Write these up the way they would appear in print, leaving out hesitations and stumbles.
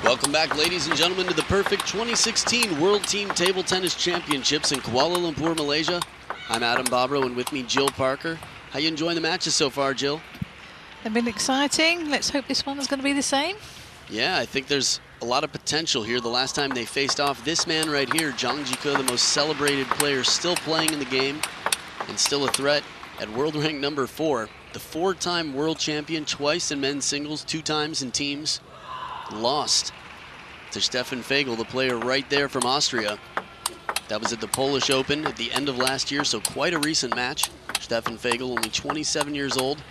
Welcome back, ladies and gentlemen, to the perfect 2016 World Team Table Tennis Championships in Kuala Lumpur, Malaysia. I'm Adam Bobrow, and with me, Jill Parker. How you enjoying the matches so far, Jill? They've been exciting. Let's hope this one is going to be the same. Yeah, I think there's a lot of potential here. The last time they faced off, this man right here, Zhang Jike, the most celebrated player still playing in the game and still a threat at world rank number 4. The 4-time world champion, twice in men's singles, 2 times in teams. Lost to Stefan Fegerl, the player right there from Austria. That was at the Polish Open at the end of last year, so quite a recent match. Stefan Fegerl, only 27 years old.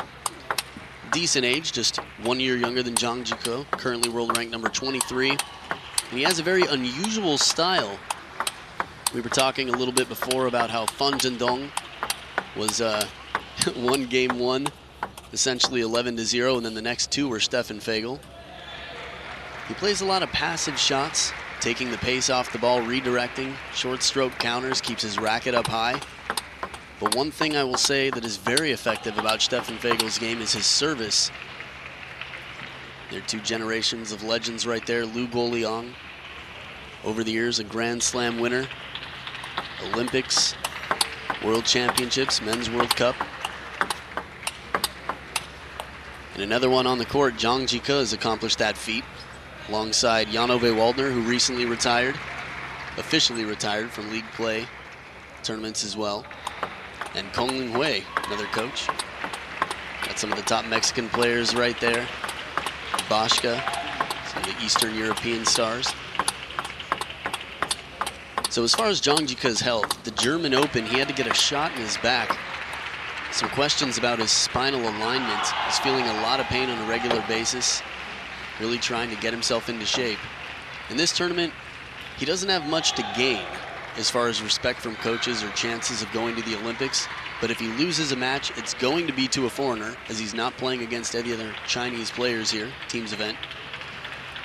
Decent age, just 1 year younger than Zhang Jike, currently world rank number 23. And he has a very unusual style. We were talking a little bit before about how Fan Zhendong was won game 1, essentially 11-0, and then the next 2 were Stefan Fegerl. He plays a lot of passive shots, taking the pace off the ball, redirecting, short stroke counters, keeps his racket up high. But one thing I will say that is very effective about Stefan Fegerl's game is his service. There are 2 generations of legends right there. Lu Guoliang, over the years a Grand Slam winner, Olympics, World Championships, Men's World Cup. And another one on the court, Zhang Jike has accomplished that feat, alongside Jan-Ove Waldner, who recently retired, officially retired from league play tournaments as well. And Kong Ling Hui, another coach. Got some of the top Mexican players right there. Boschka, some of the Eastern European stars. So as far as Zhang Jike's health, the German Open, he had to get a shot in his back. Some questions about his spinal alignment. He's feeling a lot of pain on a regular basis, really trying to get himself into shape. In this tournament, he doesn't have much to gain as far as respect from coaches or chances of going to the Olympics. But if he loses a match, it's going to be to a foreigner, as he's not playing against any other Chinese players here, team's event.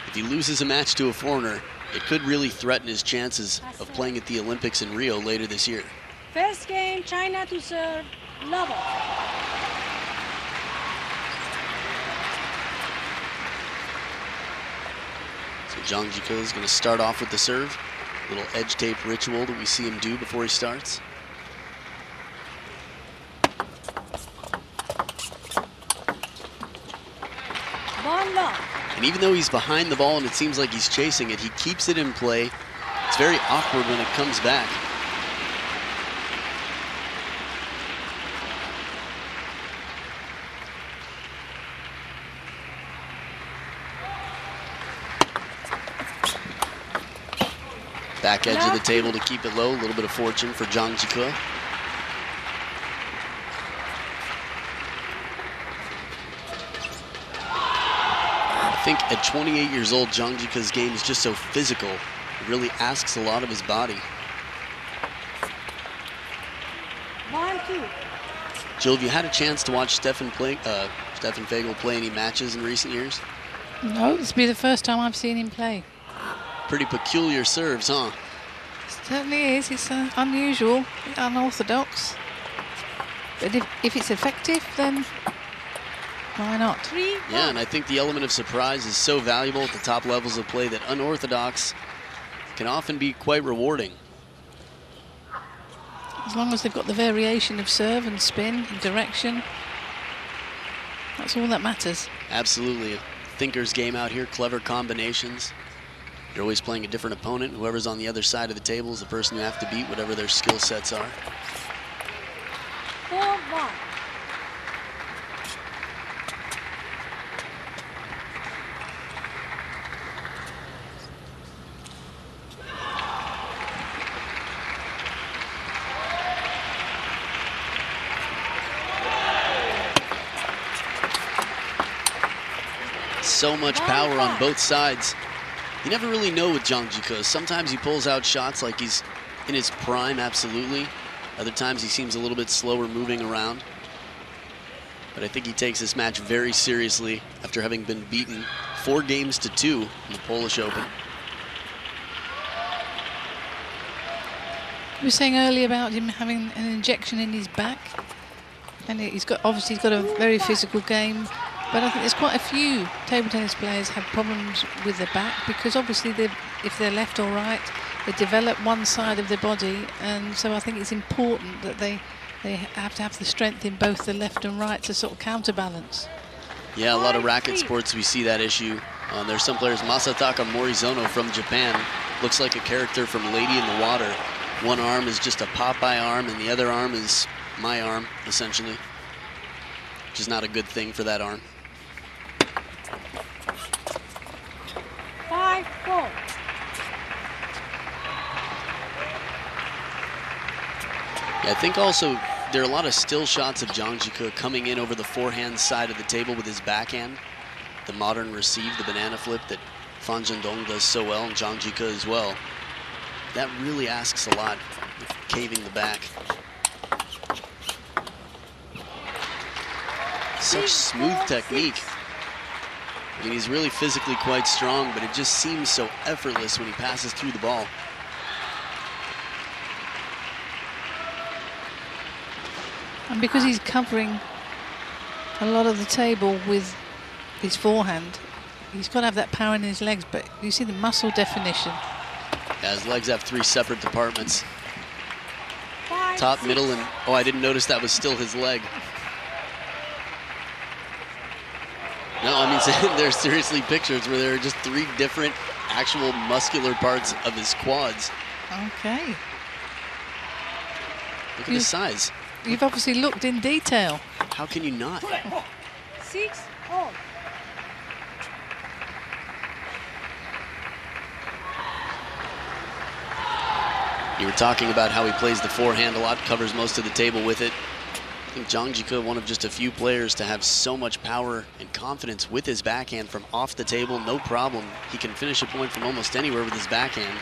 If he loses a match to a foreigner, it could really threaten his chances of playing at the Olympics in Rio later this year. First game, China to serve, Love. So Zhang Jike is going to start off with the serve. Little edge tape ritual that we see him do before he starts. And even though he's behind the ball and it seems like he's chasing it, he keeps it in play. It's very awkward when it comes back. Back edge of the table to keep it low. A little bit of fortune for Zhang Jike. I think at 28 years old, Zhang Jike's game is just so physical. It really asks a lot of his body. 1-2. Jill, have you had a chance to watch Stefan Fegerl play any matches in recent years? No, this will be the first time I've seen him play. Pretty peculiar serves, huh? Certainly is. It's unusual, unorthodox. But if it's effective, then why not? Yeah, and I think the element of surprise is so valuable at the top levels of play that unorthodox can often be quite rewarding. As long as they've got the variation of serve and spin and direction, that's all that matters. Absolutely. A thinker's game out here, clever combinations. You're always playing a different opponent. Whoever's on the other side of the table is the person you have to beat, whatever their skill sets are. 4-1. So much power on both sides. You never really know with Zhang Jike. Sometimes he pulls out shots like he's in his prime, absolutely. Other times he seems a little bit slower moving around. But I think he takes this match very seriously after having been beaten 4-2 in the Polish Open. You were saying earlier about him having an injection in his back, and obviously he's got a very physical game. But I think there's quite a few table tennis players have problems with their back because obviously if they're left or right, they develop one side of their body, and so I think it's important that they have to have the strength in both the left and right to sort of counterbalance. Yeah, a lot of racket sports we see that issue. There's some players, Masataka Morizono from Japan, looks like a character from Lady in the Water. One arm is just a Popeye arm and the other arm is my arm, essentially, which is not a good thing for that arm. 5-4. Yeah, I think also there are a lot of still shots of Zhang Jike coming in over the forehand side of the table with his backhand. The modern receive, the banana flip that Fan Zhendong does so well, and Zhang Jike as well. That really asks a lot, caving the back. Such smooth technique. I mean, he's really physically quite strong, but it just seems so effortless when he passes through the ball. And because he's covering a lot of the table with his forehand, he's got to have that power in his legs, but you see the muscle definition. Yeah, his legs have 3 separate departments. 5, Top, 6. middle, and, oh, I didn't notice that was still his leg. No, I mean, there's seriously pictures where there are just 3 different actual muscular parts of his quads. Okay. Look at the size. You've obviously looked in detail. How can you not? 6-all. You were talking about how he plays the forehand a lot, covers most of the table with it. I think Zhang Jike, one of just a few players to have so much power and confidence with his backhand from off the table, no problem. He can finish a point from almost anywhere with his backhand.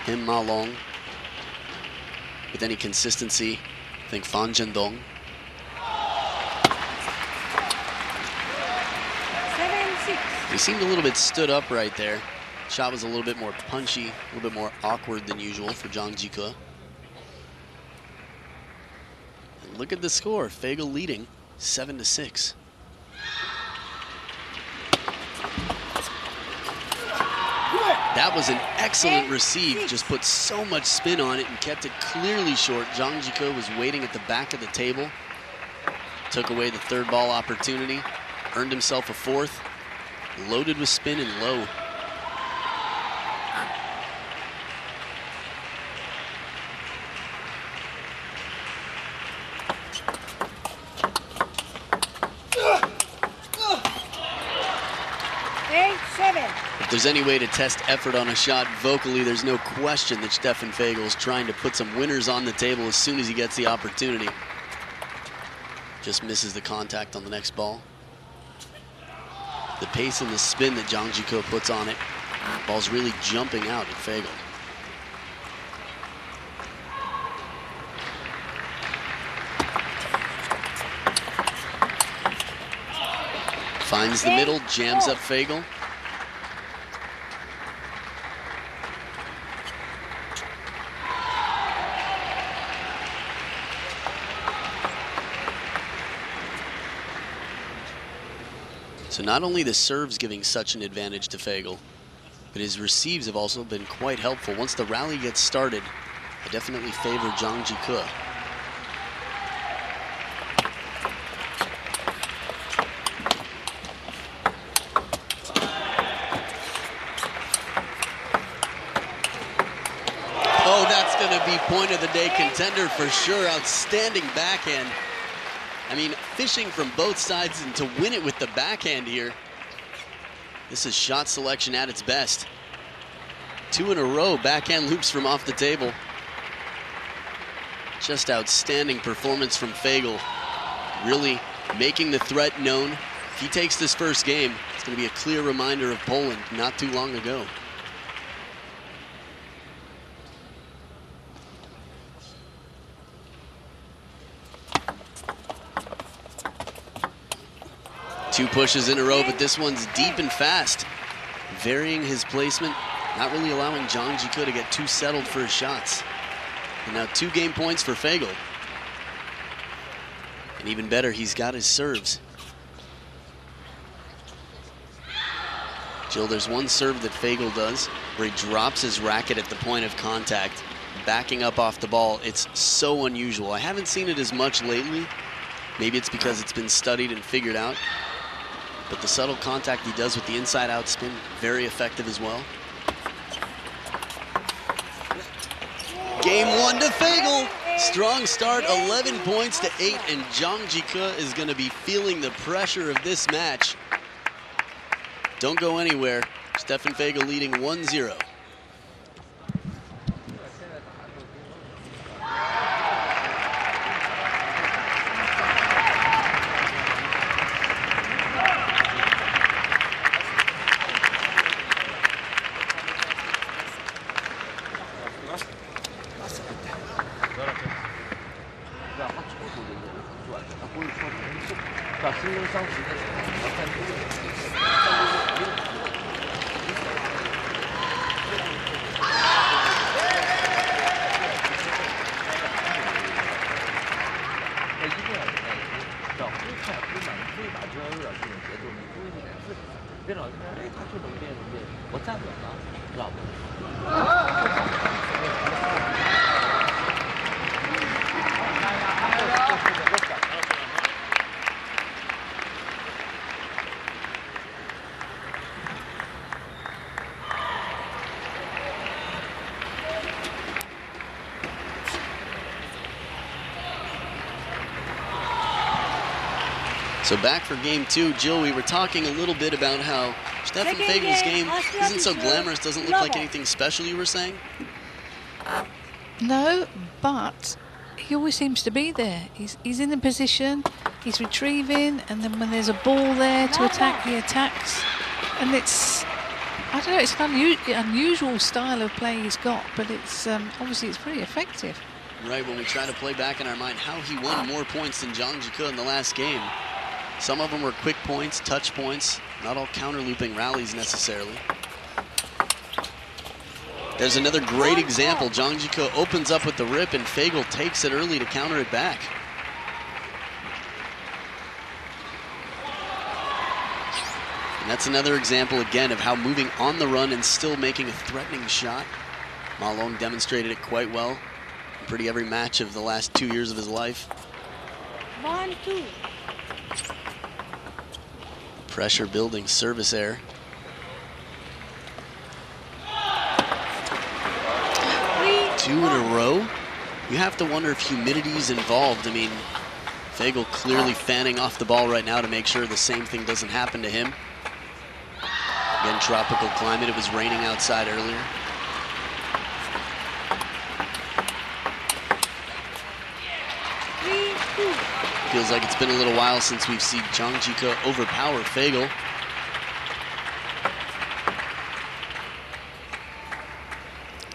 Him, Ma Long. With any consistency, I think Fan Zhendong. 7-6. He seemed a little bit stood up right there. Shot was a little bit more punchy, a little bit more awkward than usual for Zhang Jike. And look at the score, Fegerl leading 7-6. That was an excellent receive, just put so much spin on it and kept it clearly short. Zhang Jike was waiting at the back of the table, took away the 3rd ball opportunity, earned himself a 4th, loaded with spin and low. If there's any way to test effort on a shot vocally, there's no question that Stefan Fegerl is trying to put some winners on the table as soon as he gets the opportunity. Just misses the contact on the next ball. The pace and the spin that Zhang Jike puts on it, ball's really jumping out at Fegerl. Finds the middle, jams up Fegerl. So not only the serves giving such an advantage to Fegerl, but his receives have also been quite helpful. Once the rally gets started, I definitely favor Zhang Jike. Oh, that's going to be point of the day contender for sure. Outstanding backhand. I mean, fishing from both sides and to win it with the backhand here. This is shot selection at its best. 2 in a row, backhand loops from off the table. Just outstanding performance from Fegerl. Really making the threat known. If he takes this first game, it's going to be a clear reminder of Poland not too long ago. Two pushes in a row, but this one's deep and fast. Varying his placement, not really allowing Zhang Jike to get too settled for his shots. And now 2 game points for Fegerl. And even better, he's got his serves. Jill, there's one serve that Fegerl does where he drops his racket at the point of contact, backing up off the ball. It's so unusual. I haven't seen it as much lately. Maybe it's because it's been studied and figured out. But the subtle contact he does with the inside-out spin, very effective as well. Game 1 to Fegerl. Strong start, 11 points to 8, and Zhang Jike is going to be feeling the pressure of this match. Don't go anywhere. Stefan Fegerl leading 1-0. So back for game 2. Jill, we were talking a little bit about how Stefan Fegerl's game isn't so glamorous, doesn't look like anything special, you were saying? No, but he always seems to be there. He's in a position, he's retrieving, and then when there's a ball there to attack, he attacks. And it's, I don't know, it's an unusual style of play he's got, but it's obviously it's pretty effective. Right, when we try to play back in our mind how he won more points than Zhang Jike in the last game. Some of them were quick points, touch points, not all counter-looping rallies necessarily. There's another great example. Zhang Jike opens up with the rip and Fegerl takes it early to counter it back. And that's another example again of how moving on the run and still making a threatening shot. Ma Long demonstrated it quite well in pretty every match of the last 2 years of his life. 1-2. Pressure building, service error. 2 in a row. You have to wonder if humidity is involved. I mean, Fegerl clearly fanning off the ball right now to make sure the same thing doesn't happen to him. Again, tropical climate. It was raining outside earlier. Feels like it's been a little while since we've seen Zhang Jike overpower Fegerl.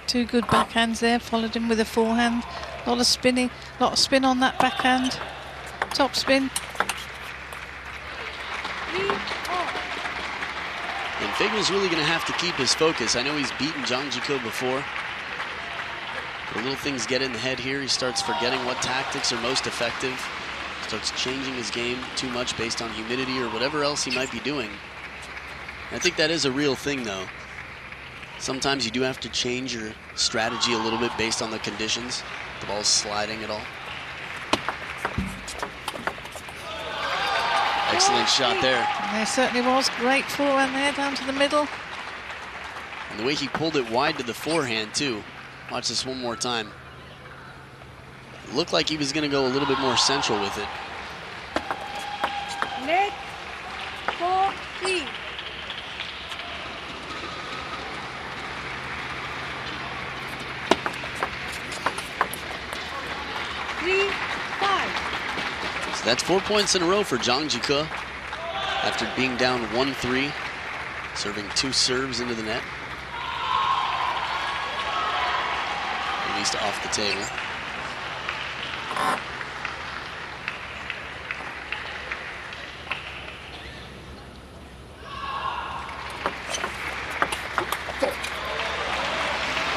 Two good backhands there, followed him with a forehand. A lot of spinning, a lot of spin on that backhand. Top spin. And Fegerl's really going to have to keep his focus. I know he's beaten Zhang Jike before. But little things get in the head here. He starts forgetting what tactics are most effective. Starts changing his game too much based on humidity or whatever else he might be doing. I think that is a real thing, though. Sometimes you do have to change your strategy a little bit based on the conditions. The ball's sliding at all. Excellent shot there. And there certainly was. Great forehand there down to the middle. And the way he pulled it wide to the forehand, too. Watch this one more time. It looked like he was going to go a little bit more central with it. Net 4-3. So that's 4 points in a row for Zhang Jike after being down 1-3, serving 2 serves into the net. At least off the table.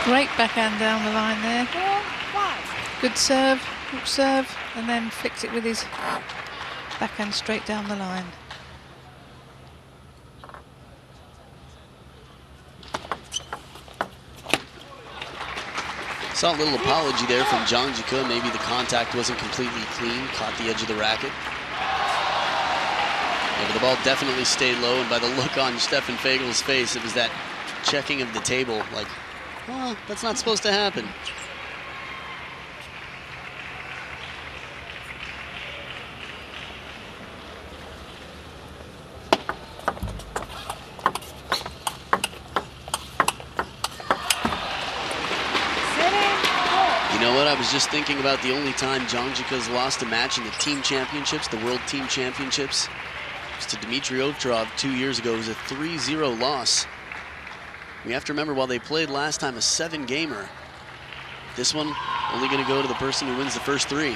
Great backhand down the line there. 4-5. Good serve, hook serve, and then flicks it with his backhand straight down the line. Saw a little apology there from Zhang Jike. Maybe the contact wasn't completely clean, caught the edge of the racket. Yeah, but the ball definitely stayed low, and by the look on Stefan Fegerl's face, it was that checking of the table, like, oh, that's not supposed to happen. You know what? I was just thinking about the only time Zhang Jike's lost a match in the team championships, the World Team Championships. It was to Dmitry Ovtcharov 2 years ago. It was a 3-0 loss. We have to remember, while they played last time a 7-gamer, this one only going to go to the person who wins the first 3.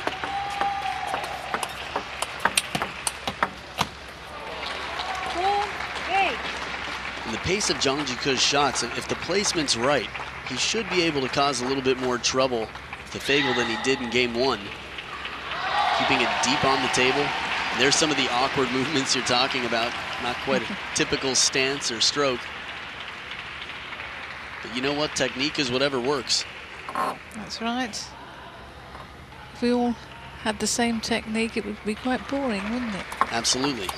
And the pace of Zhang Jike's shots, if the placement's right, he should be able to cause a little bit more trouble to Fegerl than he did in game 1. Keeping it deep on the table. And there's some of the awkward movements you're talking about. Not quite a typical stance or stroke. But you know what? Technique is whatever works. That's right. If we all had the same technique, it would be quite boring, wouldn't it? Absolutely.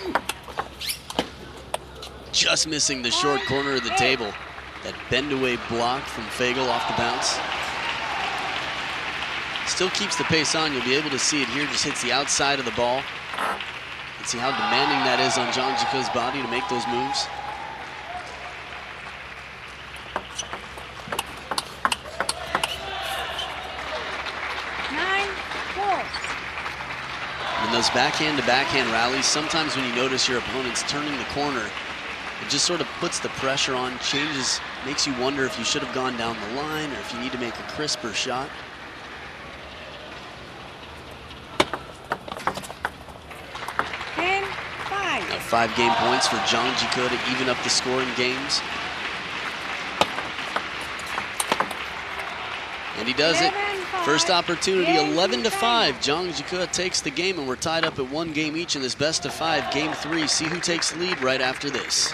Just missing the short corner of the table. That bend-away block from Fegerl off the bounce. Still keeps the pace on. You'll be able to see it here. Just hits the outside of the ball. You can see how demanding that is on Zhang Jike's body to make those moves. In those backhand-to-backhand rallies, sometimes when you notice your opponent's turning the corner, it just sort of puts the pressure on, changes, makes you wonder if you should have gone down the line or if you need to make a crisper shot. Now 5 game points for Zhang Jike to even up the score in games. And he does it. First opportunity, 11-5. Zhang Jike takes the game, and we're tied up at 1 game each in this best-of-5 game 3. See who takes the lead right after this.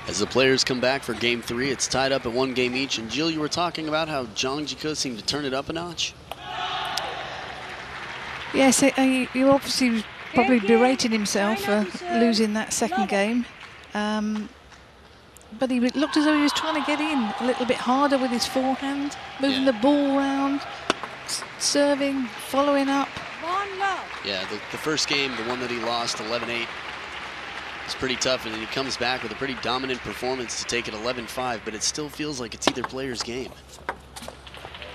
As the players come back for game 3, it's tied up at 1 game each. And Jill, you were talking about how Zhang Jike seemed to turn it up a notch. Yes, he obviously was probably berating himself for losing that second game. But he looked as though he was trying to get in a little bit harder with his forehand, moving the ball around, serving, following up. Yeah, the first game, the one that he lost, 11-8, it's pretty tough, and then he comes back with a pretty dominant performance to take it 11-5, but it still feels like it's either player's game.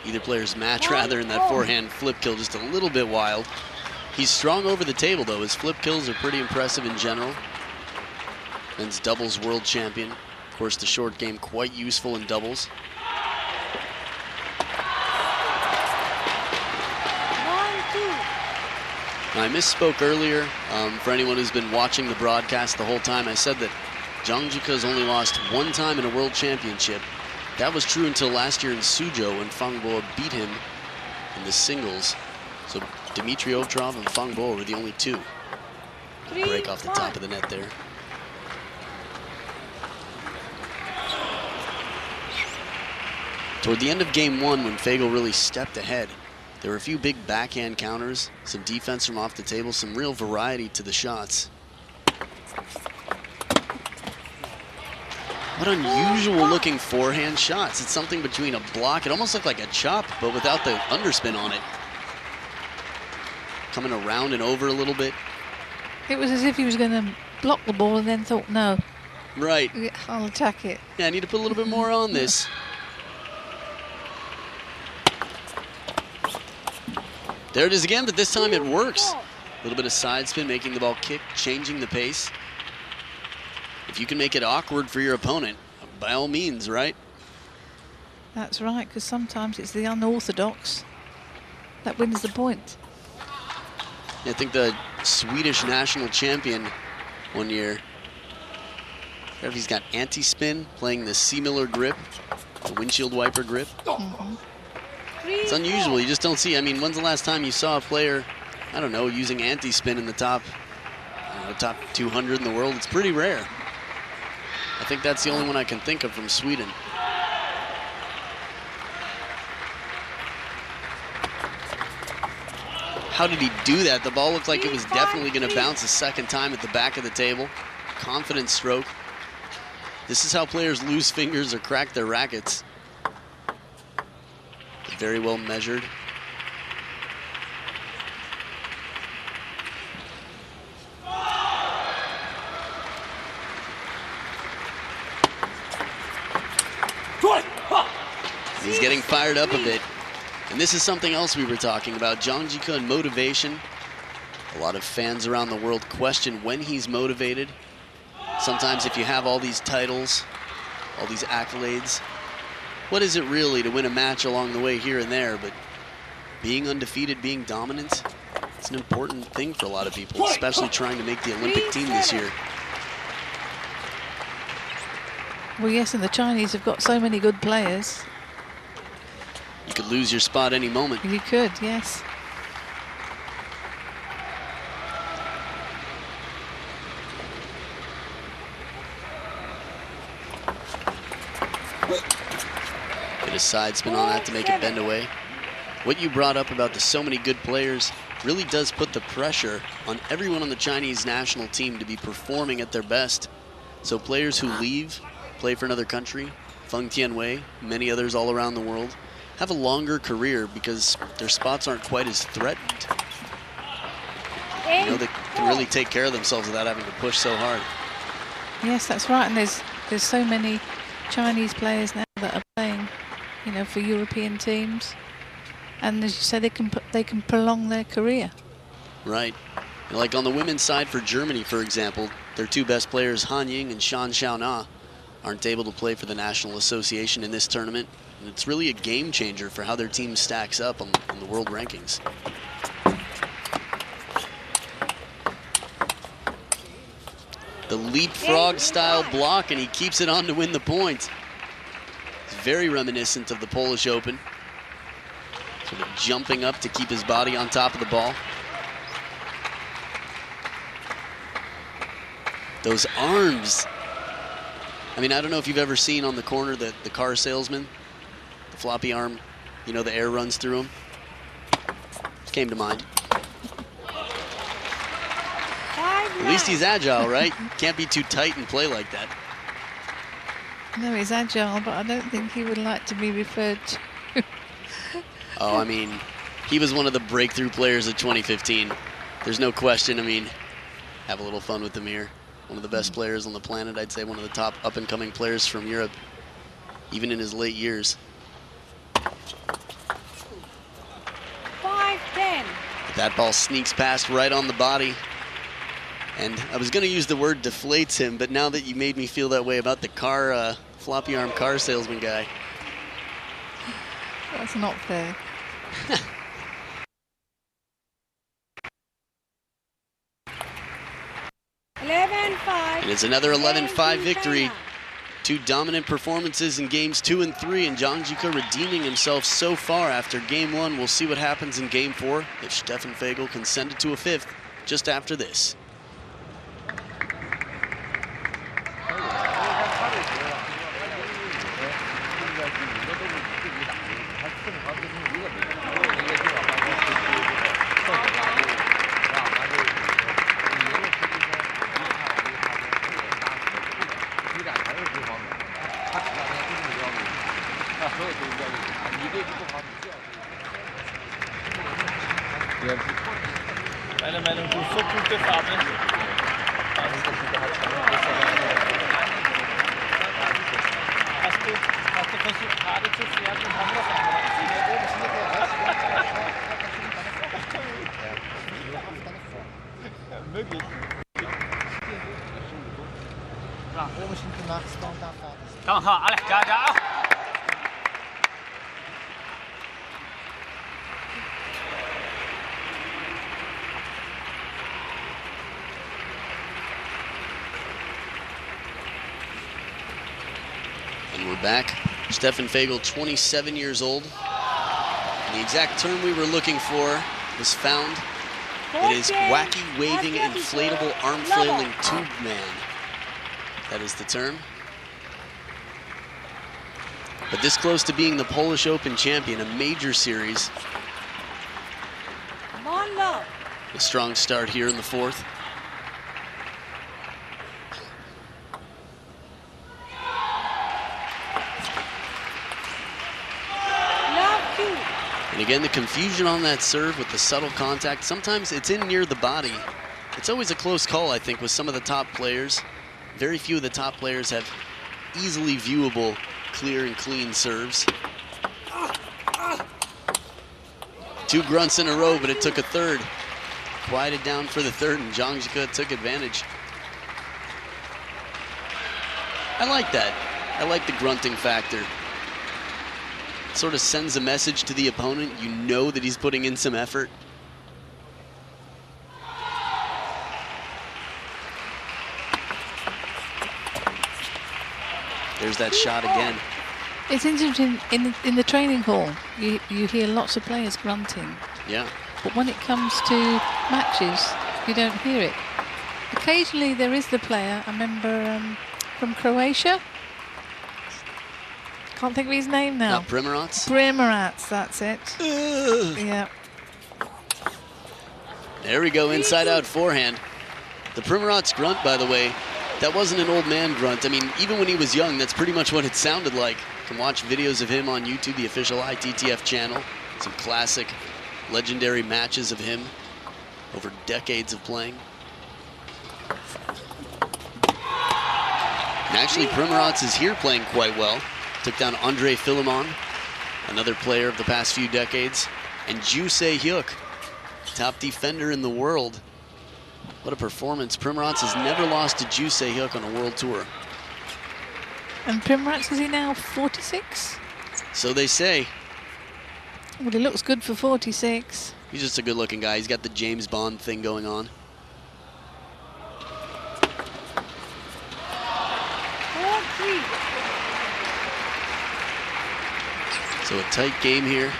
Either player's match, rather, in that forehand flip kill, just a little bit wild. He's strong over the table, though. His flip kills are pretty impressive in general. Men's doubles world champion. Of course, the short game quite useful in doubles. Now, I misspoke earlier. For anyone who's been watching the broadcast the whole time, I said that Zhang Jike has only lost 1 time in a world championship. That was true until last year in Suzhou when Fang Bo beat him in the singles. So Dmitry Ovtcharov and Fang Bo were the only 2. Break off the top of the net there. Toward the end of game 1, when Fegerl really stepped ahead, there were a few big backhand counters, some defense from off the table, some real variety to the shots. What unusual looking forehand shots. It's something between a block. It almost looked like a chop, but without the underspin on it. Coming around and over a little bit. It was as if he was going to block the ball and then thought, no. Right. I'll attack it. Yeah, I need to put a little bit more on this. There it is again, but this time it works. A little bit of side spin, making the ball kick, changing the pace. If you can make it awkward for your opponent, by all means, right? That's right, because sometimes it's the unorthodox that wins the point. I think the Swedish national champion one year, he's got anti-spin, playing the C. Miller grip, the windshield wiper grip. It's unusual, you just don't see. I mean, when's the last time you saw a player, I don't know, using anti-spin in the top 200 in the world? It's pretty rare. I think that's the only one I can think of from Sweden. How did he do that? The ball looked like it was definitely going to bounce a second time at the back of the table. Confident stroke. This is how players lose fingers or crack their rackets. Very well measured. He's getting fired up a bit. And this is something else we were talking about, Zhang Jike and motivation. A lot of fans around the world question when he's motivated. Sometimes if you have all these titles, all these accolades, what is it really to win a match along the way here and there? But being undefeated, being dominant, it's an important thing for a lot of people, especially trying to make the Olympic team this year. Well, yes, and the Chinese have got so many good players. You could lose your spot any moment. You could, yes. Bit of side spin on that to make it bend away. What you brought up about the so many good players really does put the pressure on everyone on the Chinese national team to be performing at their best. So players who leave, play for another country, Feng Tianwei, many others all around the world, have a longer career because their spots aren't quite as threatened. You know, they can really take care of themselves without having to push so hard. Yes, that's right. And there's so many Chinese players now that are playing, you know, for European teams. And as you say, they can prolong their career. Right. Like on the women's side for Germany, for example, their two best players, Han Ying and Shan Xiaona, aren't able to play for the National Association in this tournament. And it's really a game changer for how their team stacks up on the world rankings. The leapfrog style block, and he keeps it on to win the point. It's very reminiscent of the Polish Open. Sort of jumping up to keep his body on top of the ball. Those arms. I mean, I don't know if you've ever seen on the corner the car salesman, the floppy arm, you know, the air runs through him. Came to mind. At least he's agile, right? Can't be too tight and play like that. No, he's agile, but I don't think he would like to be referred to. Oh, I mean, he was one of the breakthrough players of 2015. There's no question. I mean, have a little fun with him here. One of the best players on the planet. I'd say one of the top up-and-coming players from Europe, even in his late years. 5-10. That ball sneaks past right on the body. And I was going to use the word deflates him, but now that you made me feel that way about the car, floppy arm car salesman guy. That's not fair. And it's another 11-5 victory. Two dominant performances in games 2 and 3, and Zhang Jike redeeming himself so far after game 1. We'll see what happens in game 4 if Stefan Fegerl can send it to a 5th just after this. Meine du so gute Farbe. Hast du versucht, gerade zu fähren und haben das andere? Möglich. Come on, Alex, go, go! And we're back. Stefan Fegerl, 27 years old. And the exact term we were looking for was found. It is wacky, waving, inflatable, arm flailing tube man. That is the term. But this close to being the Polish Open champion, a major series. A strong start here in the fourth. And again, the confusion on that serve with the subtle contact. Sometimes it's in near the body. It's always a close call, I think, with some of the top players. Very few of the top players have easily viewable, clear and clean serves. 2 grunts in a row, but it took a third. Quieted down for the third, and Zhang Jike took advantage. I like that. I like the grunting factor. It sort of sends a message to the opponent. You know that he's putting in some effort. There's that shot again. It's interesting, in the training hall, you hear lots of players grunting. Yeah. But when it comes to matches, you don't hear it. Occasionally there is the player, I remember from Croatia. Can't think of his name now. Not Primorac? Primorac, that's it. Yeah. There we go, inside out forehand. The Primorac grunt, by the way, that wasn't an old man grunt. I mean, even when he was young, that's pretty much what it sounded like. You can watch videos of him on YouTube, the official ITTF channel. Some classic, legendary matches of him over decades of playing. And actually, Primorac is here playing quite well. Took down Andrei Filimon, another player of the past few decades, and Ju Se-hyuk, top defender in the world. What a performance. Primorac has never lost to Ju Se-hyuk on a world tour. And Primorac, is he now 46? So they say. Well, he looks good for 46. He's just a good-looking guy. He's got the James Bond thing going on. So a tight game here.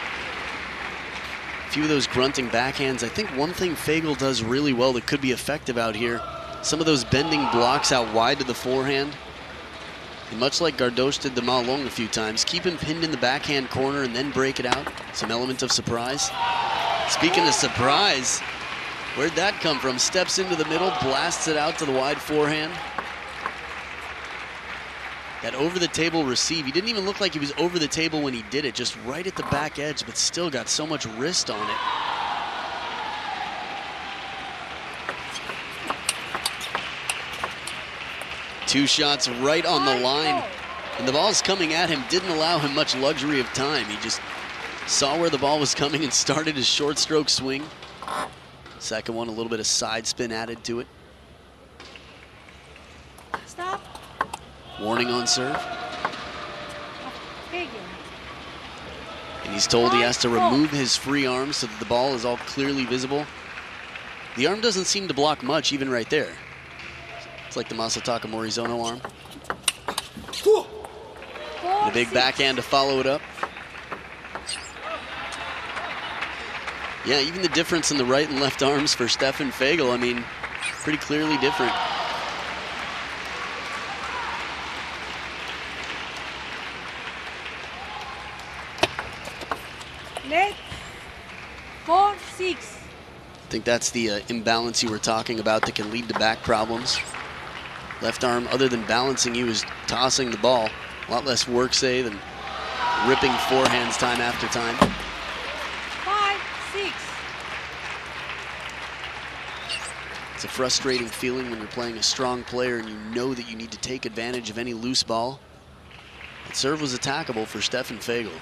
A few of those grunting backhands. I think one thing Fegerl does really well that could be effective out here, some of those bending blocks out wide to the forehand. And much like Gardoche did to Ma Long a few times, keep him pinned in the backhand corner and then break it out. Some element of surprise. Speaking of surprise, where'd that come from? Steps into the middle, blasts it out to the wide forehand. That over-the-table receive, he didn't even look like he was over the table when he did it, just right at the back edge, but still got so much wrist on it. Two shots right on the line, and the ball's coming at him, didn't allow him much luxury of time. He just saw where the ball was coming and started his short stroke swing. Second one, a little bit of side spin added to it. Stop. Warning on serve. Fegerl. And he's told he has to remove his free arm so that the ball is all clearly visible. The arm doesn't seem to block much, even right there. It's like the Masataka Morizono arm. And a big backhand to follow it up. Yeah, even the difference in the right and left arms for Stefan Fegerl, I mean, pretty clearly different. Net 4-6. I think that's the imbalance you were talking about that can lead to back problems. Left arm, other than balancing, he was tossing the ball. A lot less work, say, than ripping forehands time after time. 5-6. It's a frustrating feeling when you're playing a strong player and you know that you need to take advantage of any loose ball. That serve was attackable for Stefan Fegerl.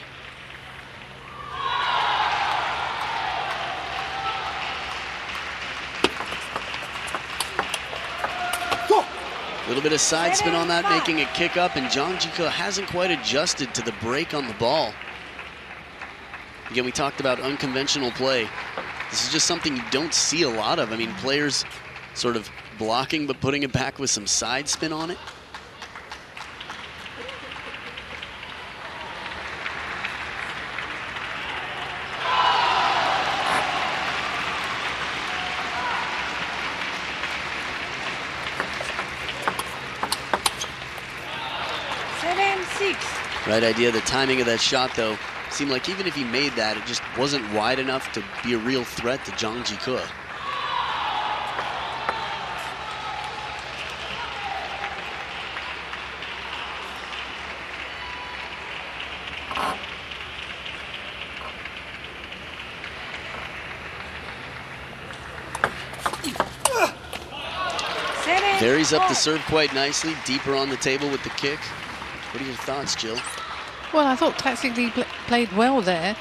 A little bit of side spin on that, making it kick up, and Zhang Jike hasn't quite adjusted to the break on the ball. Again, we talked about unconventional play. This is just something you don't see a lot of. I mean, players sort of blocking but putting it back with some side spin on it. Right idea. The timing of that shot, though, seemed like even if he made that, it just wasn't wide enough to be a real threat to Zhang Jike. Varies up the serve quite nicely, deeper on the table with the kick. What are your thoughts, Jill? Well, I thought tactically played well there,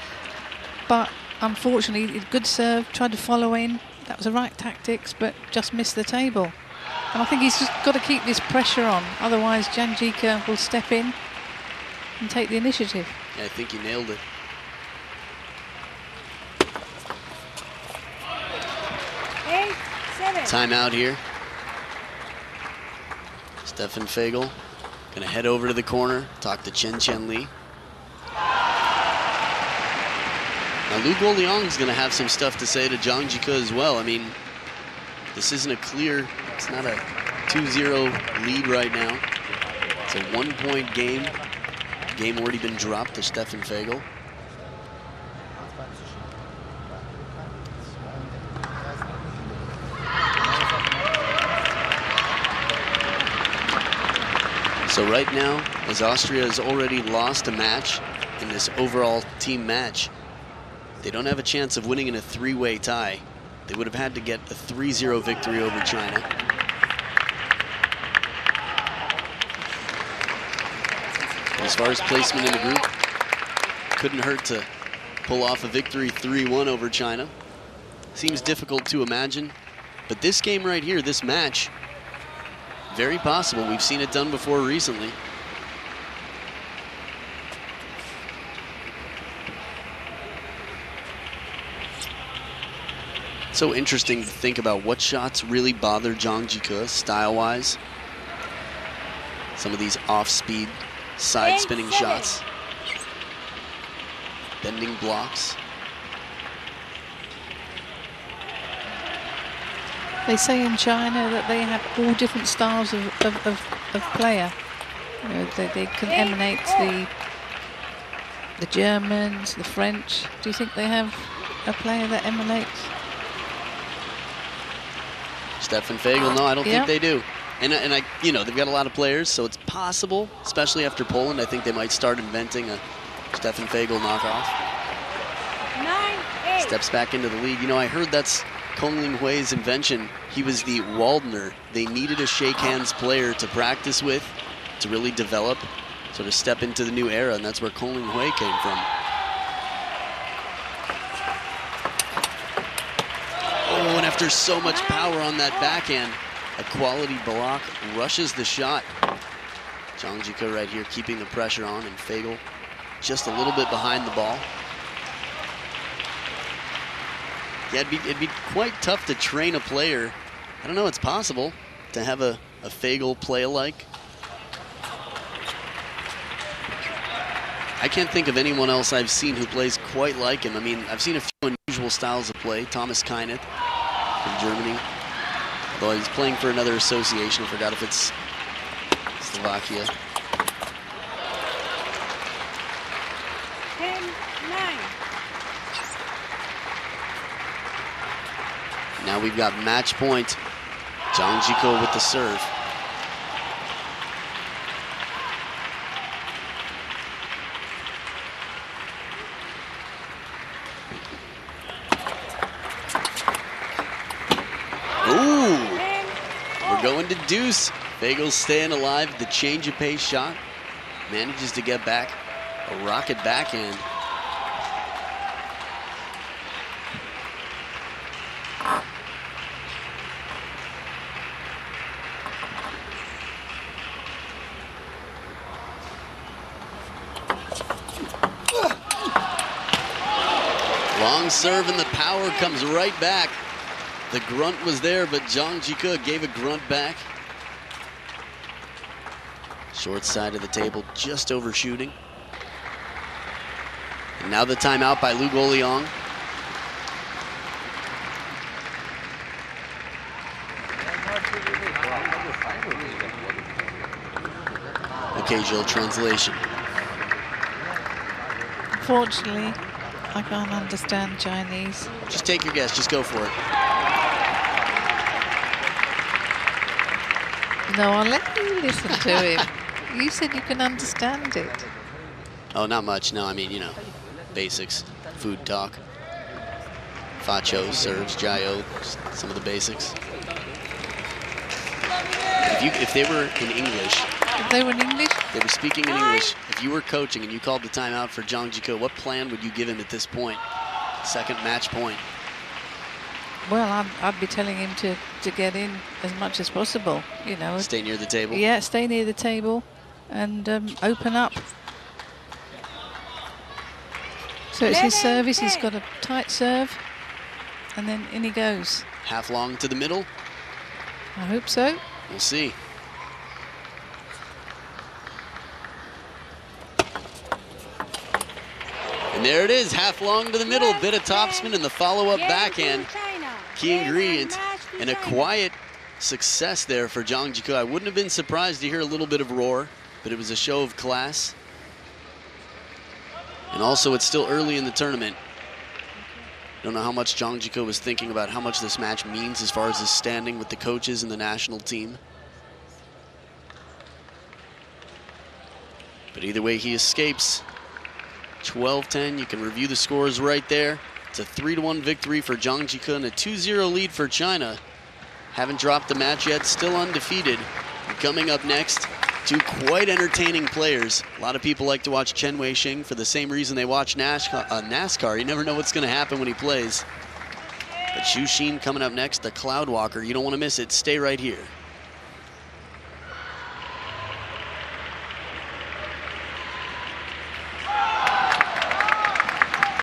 but unfortunately, good serve, tried to follow in. That was the right tactics, but just missed the table. And I think he's just got to keep this pressure on, otherwise Zhang Jike will step in and take the initiative. Yeah, I think he nailed it. Timeout here. Stefan Fegerl gonna head over to the corner, talk to Chen Li. Now Lu Guoliang's gonna have some stuff to say to Zhang Jike as well. I mean, this isn't a clear, it's not a 2-0 lead right now. It's a 1-point game. Game already been dropped to Stefan Fegerl. So right now, as Austria has already lost a match in this overall team match, they don't have a chance of winning in a 3-way tie. They would have had to get a 3-0 victory over China. As far as placement in the group, couldn't hurt to pull off a victory 3-1 over China. Seems difficult to imagine, but this game right here, this match, very possible. We've seen it done before recently. So interesting to think about what shots really bother Zhang Jike style-wise. Some of these off-speed, side-spinning shots. Bending blocks. They say in China that they have all different styles of player. You know, they can emanate the Germans, the French. Do you think they have a player that emanates? Stefan Fegerl, no, I don't think they do. And I, you know, they've got a lot of players, so it's possible, especially after Poland, I think they might start inventing a Stefan Fegerl knockoff. 9-8. Steps back into the league. You know, I heard that's Kongling Hui's invention. He was the Waldner. They needed a shake hands player to practice with, to really develop, sort of step into the new era, and that's where Kongling Hui came from. Oh, and after so much power on that backhand, a quality block rushes the shot. Zhang Jike right here keeping the pressure on, and Fegerl just a little bit behind the ball. Yeah, it'd be quite tough to train a player. I don't know, it's possible to have a Fegerl play alike. I can't think of anyone else I've seen who plays quite like him. I mean, I've seen a few unusual styles of play. Thomas Keineth from Germany. Although he's playing for another association. I forgot if it's Slovakia. 10-9. Now we've got match point. Zhang Jike with the serve. Ooh! going to deuce. Fegerl staying alive. The change of pace shot. Manages to get back a rocket backhand. Long serve and the power comes right back. The grunt was there, but Zhang Jike gave a grunt back. Short side of the table, just overshooting. And now the timeout by Lu Goliong. Occasional translation. Unfortunately, I can't understand Chinese. Just take your guess, just go for it. No, I'll let you listen to him. You said you can understand it. Oh, not much. No, I mean, you know, basics, food talk. Facho, serves, Jayo, some of the basics. If they were in English, If they were in English, they were speaking in English, if you were coaching and you called the timeout for Zhang Jike, what plan would you give him at this point? Second match point. well, I'd be telling him to get in as much as possible, you know. Stay near the table? Yeah, stay near the table and open up. So it's his service, he's got a tight serve, and then in he goes. Half long to the middle? I hope so. We'll see. And there it is, half long to the middle, bit of topspin and the follow-up backhand. Key ingredient and a quiet success there for Zhang Jike. I wouldn't have been surprised to hear a little bit of roar, but it was a show of class. And also, it's still early in the tournament. Don't know how much Zhang Jike was thinking about how much this match means as far as his standing with the coaches and the national team. But either way, he escapes. 12-10, you can review the scores right there. It's a 3-1 victory for Zhang Jike and a 2-0 lead for China. Haven't dropped the match yet, still undefeated. And coming up next, two quite entertaining players. A lot of people like to watch Chen Weixing for the same reason they watch NASCAR. You never know what's going to happen when he plays. But Xu Xin coming up next, the Cloud Walker. You don't want to miss it. Stay right here.